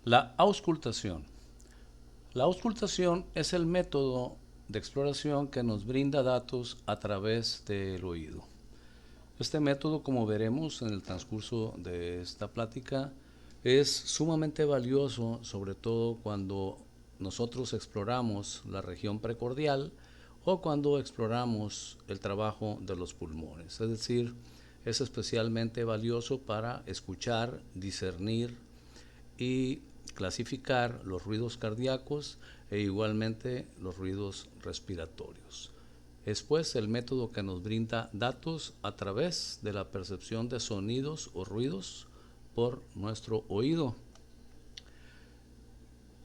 La auscultación. La auscultación es el método de exploración que nos brinda datos a través del oído. Este método, como veremos en el transcurso de esta plática, es sumamente valioso, sobre todo cuando nosotros exploramos la región precordial o cuando exploramos el trabajo de los pulmones. Es decir, es especialmente valioso para escuchar, discernir y clasificar los ruidos cardíacos e igualmente los ruidos respiratorios. Es pues el método que nos brinda datos a través de la percepción de sonidos o ruidos por nuestro oído.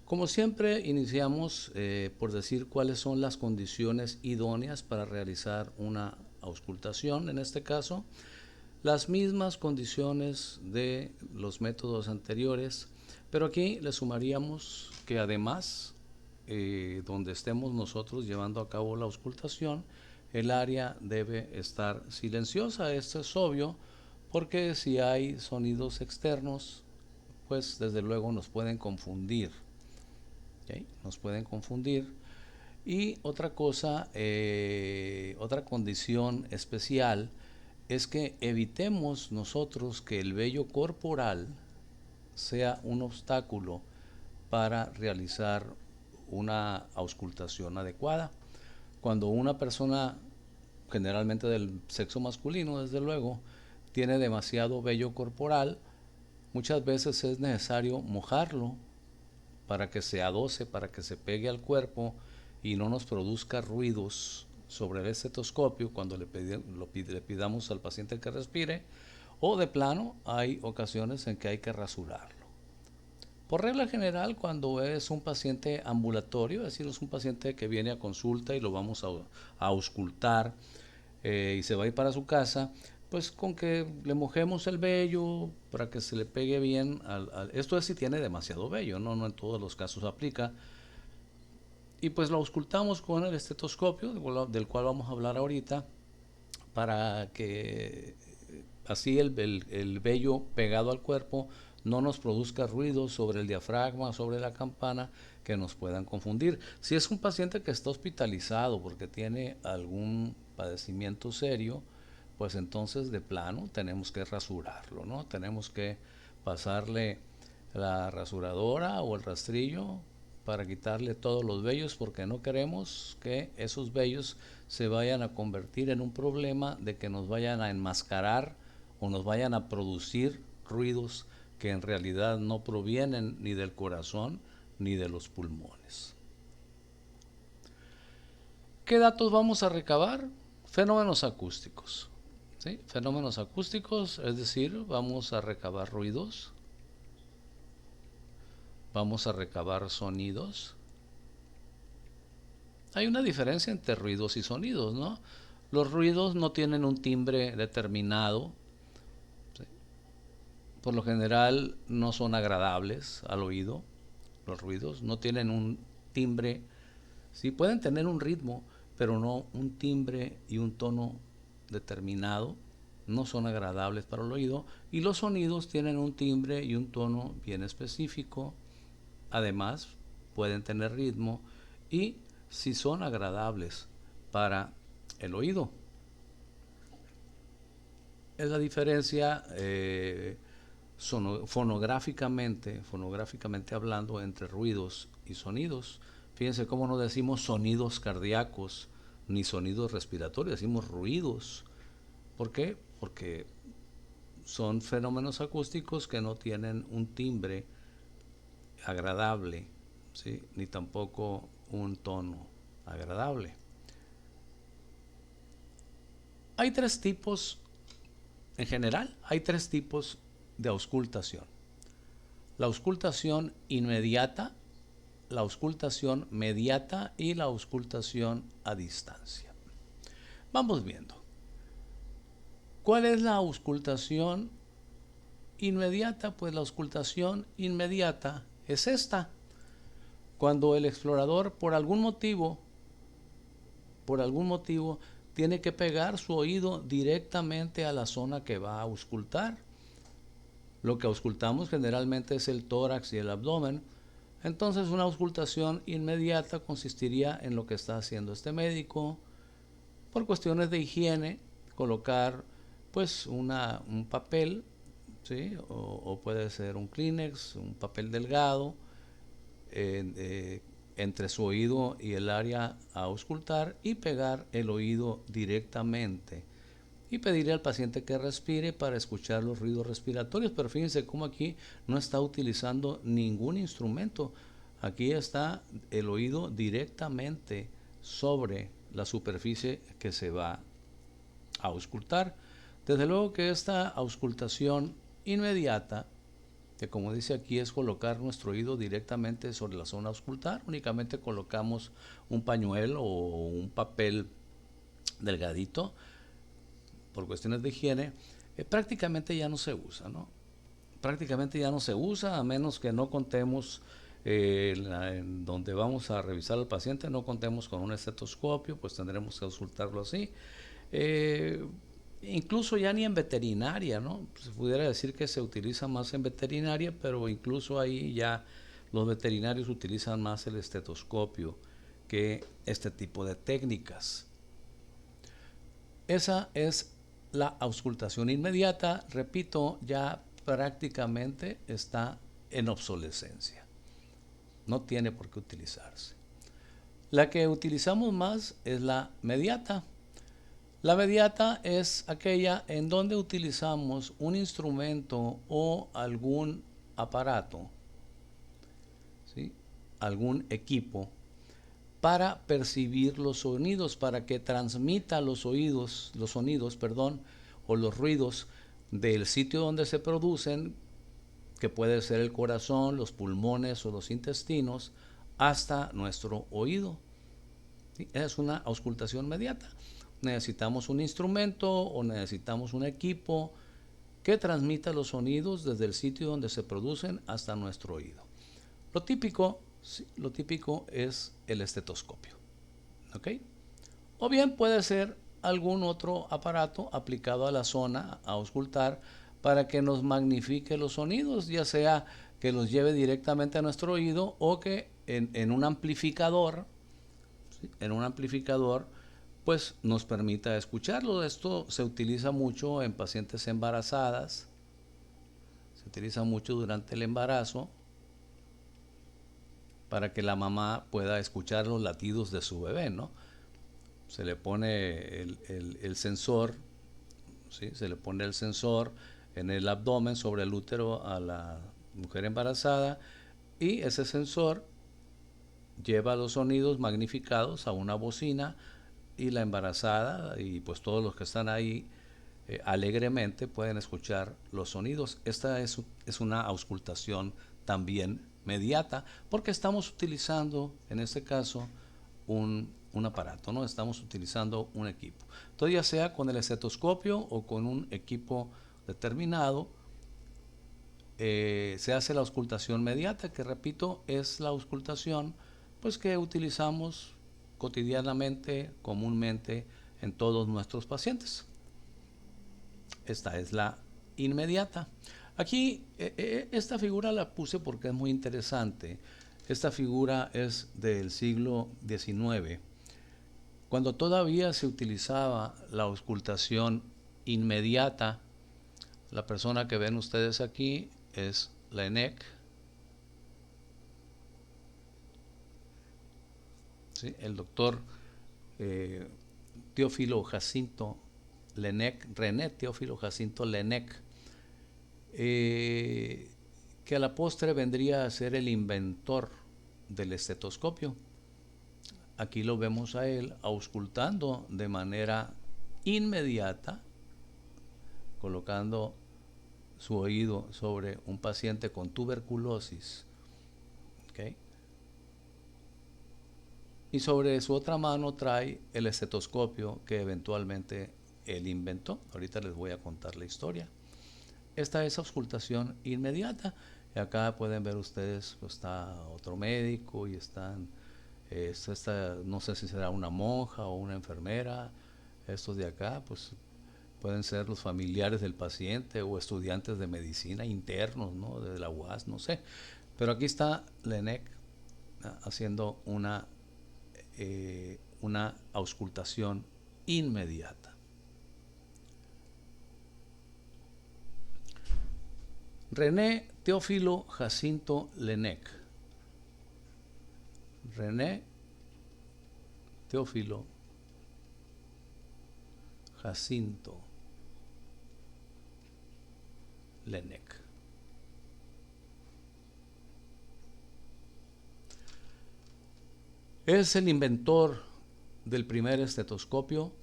Como siempre, iniciamos por decir cuáles son las condiciones idóneas para realizar una auscultación, en este caso, las mismas condiciones de los métodos anteriores, pero aquí le sumaríamos que además, donde estemos nosotros llevando a cabo la auscultación, el área debe estar silenciosa. Esto es obvio porque si hay sonidos externos, pues desde luego nos pueden confundir. ¿Okay? Nos pueden confundir. Y otra cosa, otra condición especial es que evitemos nosotros que el vello corporal sea un obstáculo para realizar una auscultación adecuada. Cuando una persona, generalmente del sexo masculino, desde luego, tiene demasiado vello corporal, muchas veces es necesario mojarlo para que se adoce, para que se pegue al cuerpo y no nos produzca ruidos sobre el estetoscopio cuando le pidamos al paciente que respire, o de plano hay ocasiones en que hay que rasurarlo. Por regla general, cuando es un paciente ambulatorio, es decir, es un paciente que viene a consulta y lo vamos a auscultar y se va a ir para su casa, pues con que le mojemos el vello para que se le pegue bien esto es si tiene demasiado vello, no en todos los casos aplica, y pues lo auscultamos con el estetoscopio, del cual vamos a hablar ahorita, para que así el vello pegado al cuerpo no nos produzca ruidos sobre el diafragma, sobre la campana, que nos puedan confundir. Si es un paciente que está hospitalizado porque tiene algún padecimiento serio, pues entonces de plano tenemos que rasurarlo, ¿no? Tenemos que pasarle la rasuradora o el rastrillo para quitarle todos los vellos, porque no queremos que esos vellos se vayan a convertir en un problema de que nos vayan a enmascarar o nos vayan a producir ruidos que en realidad no provienen ni del corazón ni de los pulmones. ¿Qué datos vamos a recabar? Fenómenos acústicos. ¿Sí? Fenómenos acústicos, es decir, vamos a recabar ruidos, vamos a recabar sonidos. Hay una diferencia entre ruidos y sonidos, ¿no? Los ruidos no tienen un timbre determinado, ¿sí? Por lo general no son agradables al oído. Los ruidos no tienen un timbre, sí pueden tener un ritmo, pero no un timbre y un tono determinado, no son agradables para el oído, y los sonidos tienen un timbre y un tono bien específico, además pueden tener ritmo y si son agradables para el oído. Es la diferencia fonográficamente hablando entre ruidos y sonidos. Fíjense cómo no decimos sonidos cardíacos ni sonidos respiratorios, decimos ruidos. ¿Por qué? Porque son fenómenos acústicos que no tienen un timbre agradable, ¿sí? Ni tampoco un tono agradable. Hay tres tipos, en general, hay tres tipos de auscultación. La auscultación inmediata, la auscultación mediata y la auscultación a distancia. Vamos viendo. ¿Cuál es la auscultación inmediata? Pues la auscultación inmediata es esta. Cuando el explorador por algún motivo, tiene que pegar su oído directamente a la zona que va a auscultar. Lo que auscultamos generalmente es el tórax y el abdomen. Entonces una auscultación inmediata consistiría en lo que está haciendo este médico, por cuestiones de higiene, colocar pues un papel, ¿sí? O puede ser un Kleenex, un papel delgado, entre su oído y el área a auscultar, y pegar el oído directamente y pedirle al paciente que respire para escuchar los ruidos respiratorios. Pero fíjense cómo aquí no está utilizando ningún instrumento. Aquí está el oído directamente sobre la superficie que se va a auscultar. Desde luego que esta auscultación inmediata, que como dice aquí es colocar nuestro oído directamente sobre la zona auscultar, únicamente colocamos un pañuelo o un papel delgadito por cuestiones de higiene, prácticamente ya no se usa, ¿no? Prácticamente ya no se usa, a menos que no contemos en donde vamos a revisar al paciente, no contemos con un estetoscopio, pues tendremos que auscultarlo así. Eh, Incluso ya ni en veterinaria, ¿no? Se pudiera decir que se utiliza más en veterinaria, pero incluso ahí ya los veterinarios utilizan más el estetoscopio que este tipo de técnicas. Esa es la auscultación inmediata, repito, ya prácticamente está en obsolescencia. No tiene por qué utilizarse. La que utilizamos más es la mediata. La mediata es aquella en donde utilizamos un instrumento o algún aparato, ¿sí? Algún equipo para percibir los sonidos, para que transmita los sonidos, perdón, o los ruidos del sitio donde se producen, que puede ser el corazón, los pulmones o los intestinos, hasta nuestro oído. ¿Sí? Es una auscultación inmediata. Necesitamos un instrumento o necesitamos un equipo que transmita los sonidos desde el sitio donde se producen hasta nuestro oído. Lo típico es el estetoscopio. ¿Ok? O bien puede ser algún otro aparato aplicado a la zona a auscultar para que nos magnifique los sonidos, ya sea que los lleve directamente a nuestro oído o que en un amplificador, ¿sí? En un amplificador, pues nos permita escucharlo. Esto se utiliza mucho en pacientes embarazadas, se utiliza mucho durante el embarazo para que la mamá pueda escuchar los latidos de su bebé, ¿no? Se le pone el sensor, ¿sí? Se le pone el sensor en el abdomen sobre el útero a la mujer embarazada, y ese sensor lleva los sonidos magnificados a una bocina, y la embarazada y pues todos los que están ahí alegremente pueden escuchar los sonidos. Esta es una auscultación también mediata, porque estamos utilizando en este caso un aparato, ¿no? Estamos utilizando un equipo. Entonces, ya sea con el estetoscopio o con un equipo determinado, se hace la auscultación mediata, que repito, es la auscultación pues que utilizamos cotidianamente, comúnmente en todos nuestros pacientes. Esta es la inmediata. Aquí esta figura la puse porque es muy interesante. Esta figura es del siglo XIX, cuando todavía se utilizaba la auscultación inmediata. La persona que ven ustedes aquí es Laennec, ¿sí? El doctor Teófilo Jacinto Laennec, René Teófilo Jacinto Laennec, que a la postre vendría a ser el inventor del estetoscopio. Aquí lo vemos a él auscultando de manera inmediata, colocando su oído sobre un paciente con tuberculosis, ¿okay? Y sobre su otra mano trae el estetoscopio que eventualmente él inventó. Ahorita les voy a contar la historia. Esta es auscultación inmediata. Y acá pueden ver ustedes, pues, está otro médico y están, no sé si será una monja o una enfermera. Estos de acá, pues pueden ser los familiares del paciente o estudiantes de medicina internos, ¿no? De la UAS, no sé. Pero aquí está Laennec haciendo una auscultación inmediata. René Teófilo Jacinto Laennec. René Teófilo Jacinto Laennec. Es el inventor del primer estetoscopio.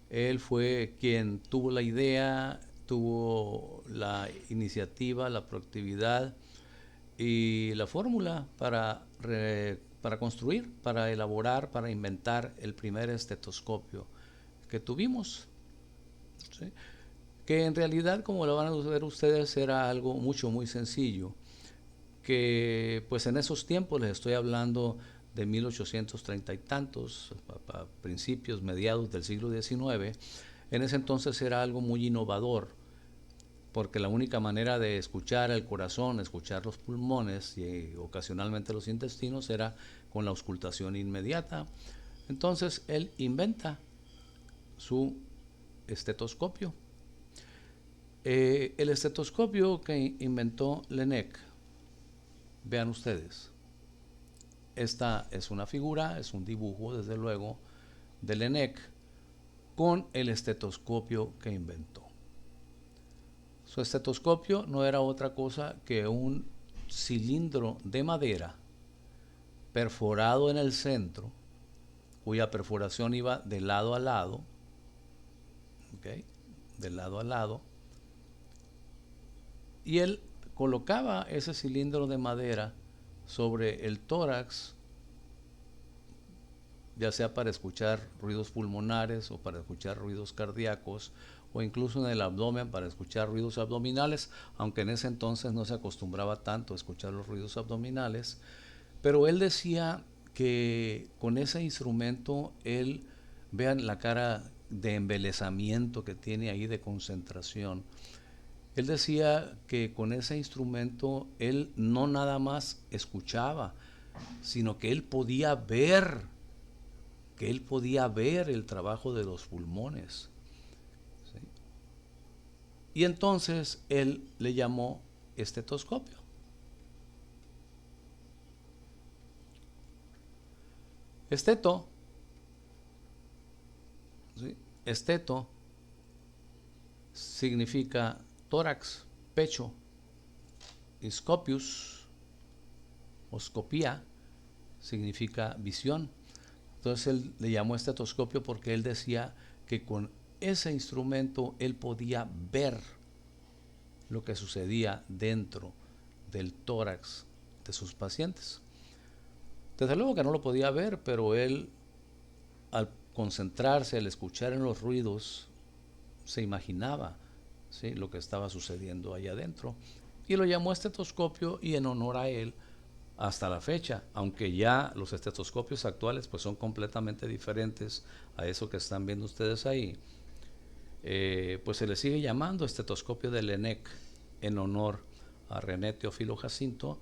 Él fue quien tuvo la idea, tuvo la iniciativa, la proactividad y la fórmula para construir, para elaborar, para inventar el primer estetoscopio que tuvimos, ¿sí? Que en realidad, como lo van a ver ustedes, era algo muy sencillo, que pues en esos tiempos, les estoy hablando de 1830 y tantos, a principios, mediados del siglo XIX, en ese entonces era algo muy innovador, porque la única manera de escuchar el corazón, escuchar los pulmones y ocasionalmente los intestinos era con la auscultación inmediata. Entonces él inventa su estetoscopio. El estetoscopio que inventó Laennec, vean ustedes, esta es una figura, es un dibujo desde luego de Laennec con el estetoscopio que inventó. Su estetoscopio no era otra cosa que un cilindro de madera perforado en el centro, cuya perforación iba de lado a lado, ¿okay? De lado a lado, y él colocaba ese cilindro de madera sobre el tórax, ya sea para escuchar ruidos pulmonares o para escuchar ruidos cardíacos, o incluso en el abdomen para escuchar ruidos abdominales, aunque en ese entonces no se acostumbraba tanto a escuchar los ruidos abdominales. Pero él decía que con ese instrumento él, vean la cara de embelesamiento que tiene ahí, de concentración. Él decía que con ese instrumento él no nada más escuchaba, sino que él podía ver, el trabajo de los pulmones, ¿sí? Y entonces él le llamó estetoscopio. Esteto, ¿sí? Esteto significa tórax, pecho, y scopius o scopía significa visión. Entonces él le llamó estetoscopio porque él decía que con ese instrumento él podía ver lo que sucedía dentro del tórax de sus pacientes. Desde luego que no lo podía ver, pero él, al concentrarse, al escuchar en los ruidos, se imaginaba, ¿sí?, lo que estaba sucediendo allá adentro, y lo llamó estetoscopio, y en honor a él, hasta la fecha, aunque ya los estetoscopios actuales pues son completamente diferentes a eso que están viendo ustedes ahí, pues se le sigue llamando estetoscopio de Laennec en honor a René Teófilo Jacinto,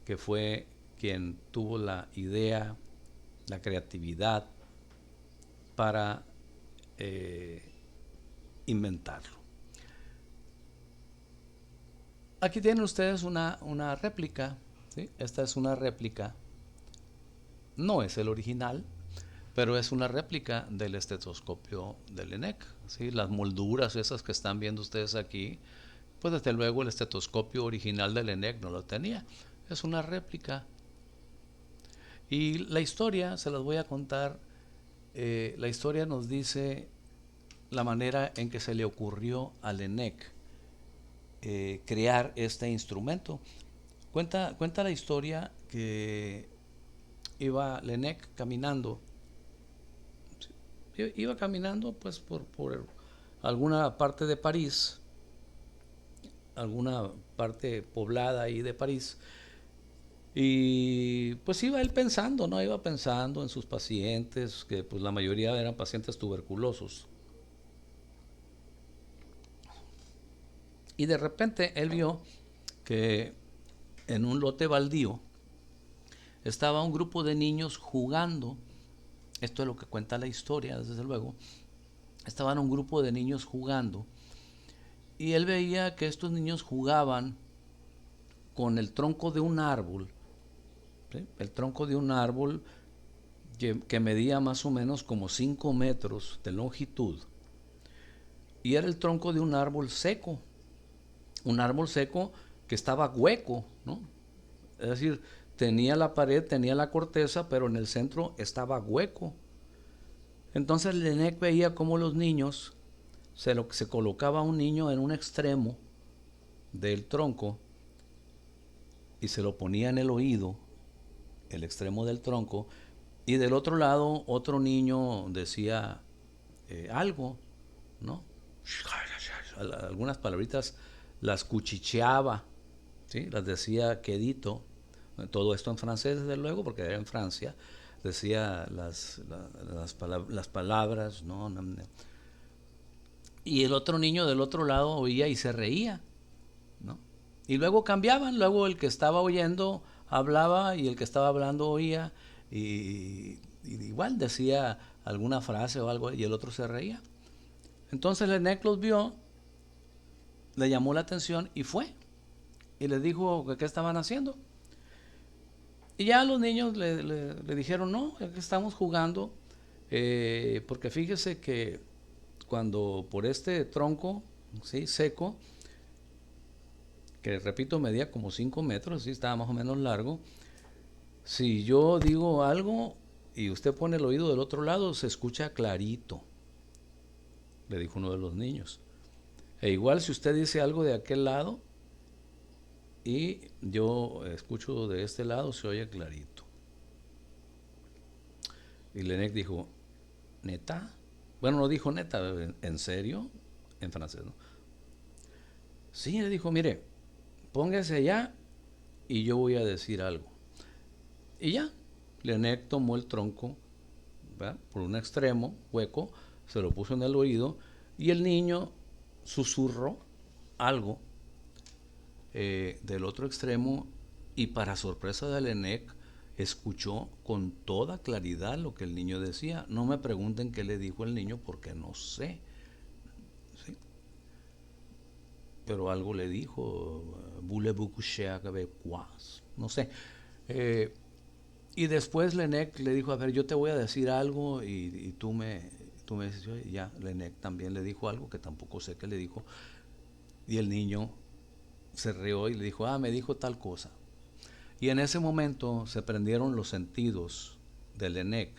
que fue quien tuvo la idea, la creatividad para inventarlo. Aquí tienen ustedes una réplica, ¿sí? Esta es una réplica, no es el original, pero es una réplica del estetoscopio de Laennec, ¿sí? Las molduras esas que están viendo ustedes aquí, pues desde luego el estetoscopio original de Laennec no lo tenía, es una réplica. Y la historia, se las voy a contar, la historia nos dice la manera en que se le ocurrió a Laennec crear este instrumento. Cuenta la historia que iba Laennec caminando, iba caminando pues por alguna parte de París, alguna parte poblada ahí de París, y pues iba él pensando, ¿no? Iba pensando en sus pacientes, que pues la mayoría eran pacientes tuberculosos. Y de repente él vio que en un lote baldío estaba un grupo de niños jugando. Esto es lo que cuenta la historia, desde luego. Estaban un grupo de niños jugando y él veía que estos niños jugaban con el tronco de un árbol, ¿sí? El tronco de un árbol que medía más o menos como 5 metros de longitud, y era el tronco de un árbol seco que estaba hueco, ¿no? Es decir, tenía la pared, tenía la corteza, pero en el centro estaba hueco. Entonces Lenec veía cómo los niños, se colocaba un niño en un extremo del tronco y se lo ponía en el oído, el extremo del tronco, y del otro lado otro niño decía algo, ¿no? Algunas palabritas las cuchicheaba, ¿sí? Las decía quedito. Todo esto en francés, desde luego, porque era en Francia. Decía las palabras, ¿no? Y el otro niño del otro lado oía y se reía, ¿no? Y luego cambiaban, luego el que estaba oyendo hablaba y el que estaba hablando oía, y igual decía alguna frase o algo y el otro se reía. Entonces Lenec los vio, le llamó la atención y fue. Y les dijo que qué estaban haciendo. Y ya los niños le dijeron, no, es que estamos jugando, porque fíjese que cuando por este tronco, ¿sí?, seco, que repito medía como 5 metros, ¿sí?, estaba más o menos largo, si yo digo algo y usted pone el oído del otro lado, se escucha clarito, le dijo uno de los niños. E igual si usted dice algo de aquel lado y yo escucho de este lado, se oye clarito. Y Lenec dijo, ¿neta? Bueno, no dijo neta, ¿en serio? En francés, ¿no? Sí, le dijo, mire, póngase allá y yo voy a decir algo. Y ya, Lenec tomó el tronco, ¿verdad?, por un extremo hueco, se lo puso en el oído y el niño susurró algo del otro extremo, y para sorpresa de Lenec escuchó con toda claridad lo que el niño decía. No me pregunten qué le dijo el niño porque no sé, ¿sí?, pero algo le dijo, no sé. Eh, y después Lenec le dijo, a ver, yo te voy a decir algo y tú me dices, y ya, Lenec también le dijo algo que tampoco sé qué le dijo, y el niño se rió y le dijo, me dijo tal cosa. Y en ese momento se prendieron los sentidos de Lenec,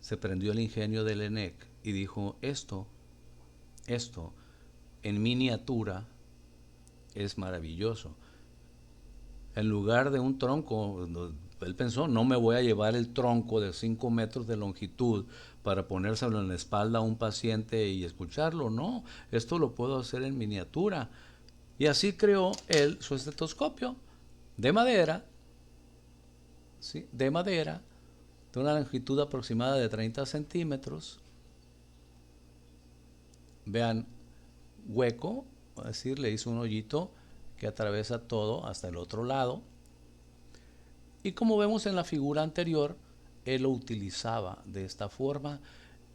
se prendió el ingenio de Lenec y dijo, esto en miniatura es maravilloso. En lugar de un tronco, él pensó, no me voy a llevar el tronco de 5 metros de longitud para ponérselo en la espalda a un paciente y escucharlo. No, esto lo puedo hacer en miniatura. Y así creó él su estetoscopio de madera, ¿sí?, de madera, de una longitud aproximada de 30 centímetros. Vean, hueco, es decir, le hizo un hoyito que atraviesa todo hasta el otro lado. Y como vemos en la figura anterior, él lo utilizaba de esta forma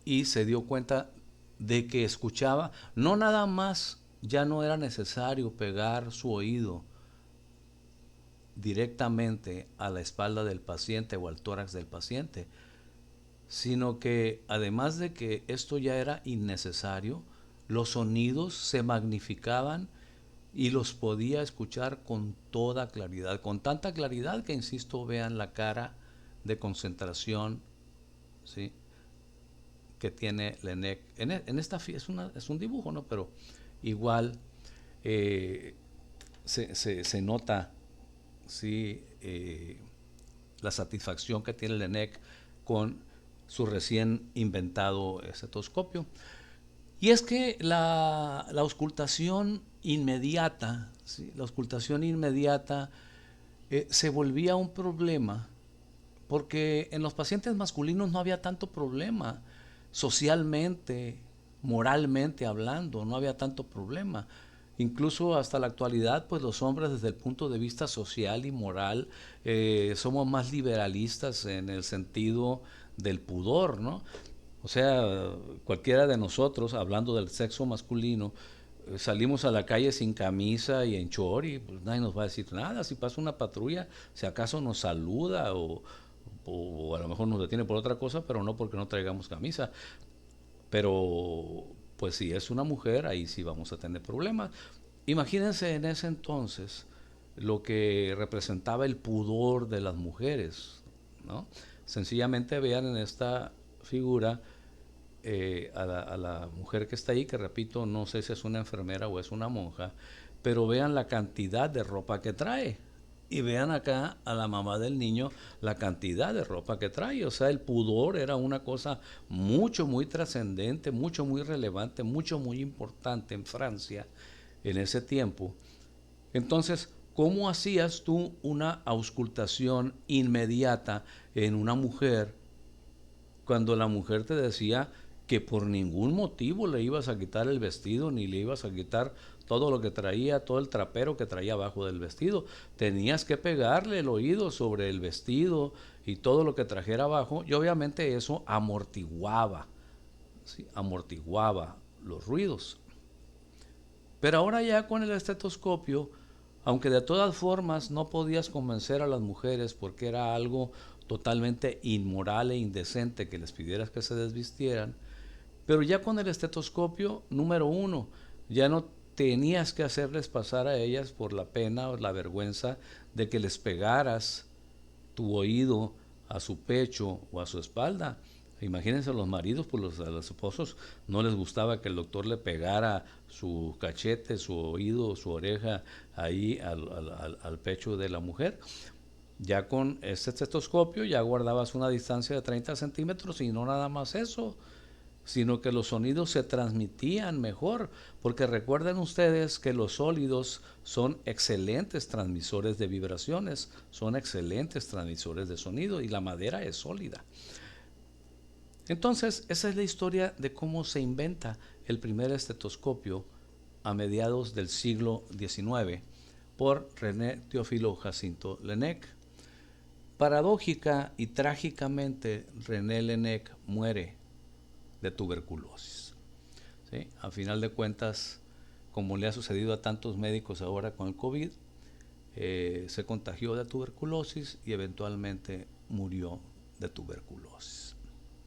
y se dio cuenta de que escuchaba, no nada más, ya no era necesario pegar su oído directamente a la espalda del paciente o al tórax del paciente, sino que además de que esto ya era innecesario, los sonidos se magnificaban y los podía escuchar con toda claridad, con tanta claridad que, insisto, vean la cara de concentración, ¿sí?, que tiene Lenec. En esta es un dibujo, ¿no?, pero igual se nota, ¿sí?, la satisfacción que tiene Lenec con su recién inventado estetoscopio. Y es que la auscultación inmediata, ¿sí?, la auscultación inmediata se volvía un problema, porque en los pacientes masculinos no había tanto problema, socialmente, moralmente hablando, no había tanto problema. incluso hasta la actualidad, pues los hombres desde el punto de vista social y moral somos más liberalistas en el sentido del pudor, ¿no? O sea, cualquiera de nosotros, hablando del sexo masculino, salimos a la calle sin camisa y en short y pues nadie nos va a decir nada. Si pasa una patrulla, si acaso nos saluda o a lo mejor nos detiene por otra cosa, pero no porque no traigamos camisa. Pero pues si es una mujer, ahí sí vamos a tener problemas. Imagínense en ese entonces lo que representaba el pudor de las mujeres, ¿no? Sencillamente vean en esta figura a la mujer que está ahí, que repito, no sé si es una enfermera o es una monja, pero vean la cantidad de ropa que trae. Y vean acá a la mamá del niño la cantidad de ropa que trae. O sea, el pudor era una cosa mucho, muy trascendente, mucho, muy relevante, mucho, muy importante en Francia en ese tiempo. Entonces, ¿cómo hacías tú una auscultación inmediata en una mujer cuando la mujer te decía que por ningún motivo le ibas a quitar el vestido ni le ibas a quitar todo lo que traía, todo el trapero que traía abajo del vestido? Tenías que pegarle el oído sobre el vestido y todo lo que trajera abajo, y obviamente eso amortiguaba, ¿sí? Amortiguaba los ruidos. Pero ahora ya con el estetoscopio, aunque de todas formas no podías convencer a las mujeres porque era algo totalmente inmoral e indecente que les pidieras que se desvistieran, pero ya con el estetoscopio, número uno, ya no tenías que hacerles pasar a ellas por la pena o la vergüenza de que les pegaras tu oído a su pecho o a su espalda. Imagínense los maridos, pues a los esposos no les gustaba que el doctor le pegara su cachete, su oído, su oreja ahí al pecho de la mujer. Ya con este estetoscopio ya guardabas una distancia de 30 centímetros y no nada más eso, sino que los sonidos se transmitían mejor, porque recuerden ustedes que los sólidos son excelentes transmisores de vibraciones, son excelentes transmisores de sonido y la madera es sólida. Entonces, esa es la historia de cómo se inventa el primer estetoscopio a mediados del siglo XIX por René Teófilo Jacinto Laennec. Paradójica y trágicamente, René Laennec muere de tuberculosis. ¿Sí? A final de cuentas, como le ha sucedido a tantos médicos ahora con el COVID, se contagió de tuberculosis y eventualmente murió de tuberculosis.